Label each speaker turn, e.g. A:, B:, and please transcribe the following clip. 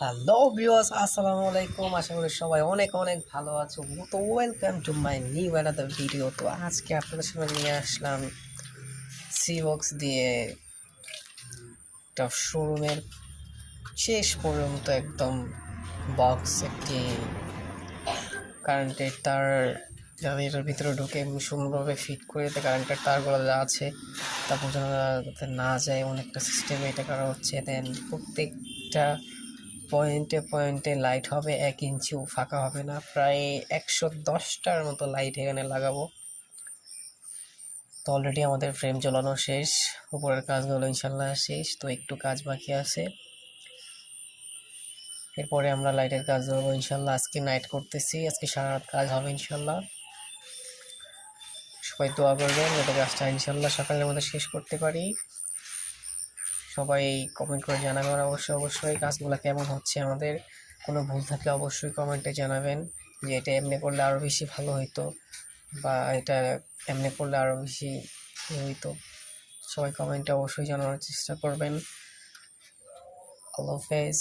A: Hello viewers, আসসালামু আলাইকুম। আশা করি সবাই অনেক অনেক ভালো আছো। তো welcome to my new another video. তো আজকে আপনাদের সামনে নিয়ে আসলাম সি বক্স দিয়ে একটা শোরুমের শেষ পর্যন্ত একদম বক্স একটি কারেন্টের তার যাতে এটার ভিতরে ঢুকে এবং সুন্দরভাবে ফিট করে দিতে কারেন্টের তারগুলো যা আছে তা বোঝানো যাতে না যায়, অনেকটা সিস্টেমে এটা করা হচ্ছে। দেন প্রত্যেকটা পয়েন্টে পয়েন্টে লাইট হবে, 1 ইঞ্চিও ফাঁকা হবে না। প্রায় 110টার মতো লাইট এখানে লাগাবো। তো অলরেডি আমাদের ফ্রেম ঝোলানো শেষ, উপরের কাজগুলো ইনশাল্লাহ শেষ, তো একটু কাজ বাকি আছে। এরপরে আমরা লাইটের কাজ ধরবো ইনশাল্লাহ। আজকে নাইট করতেছি, আজকে সারা রাত কাজ হবে ইনশাল্লাহ। সবাই দোয়া করবেন যাতে কাজটা ইনশাল্লাহ সকালের মধ্যে শেষ করতে পারি। সবাই কমেন্ট করে জানাবেন অবশ্যই কাজগুলো কেমন হচ্ছে। আমাদের কোনো ভুল থাকলে অবশ্যই কমেন্টে জানাবেন যে এটা এমনি করলে আরও বেশি ভালো হইতো, বা এটা এমনি করলে আরও বেশি হইতো। সবাই কমেন্টে অবশ্যই জানানোর চেষ্টা করবেন। আল্লাহ হাফেজ।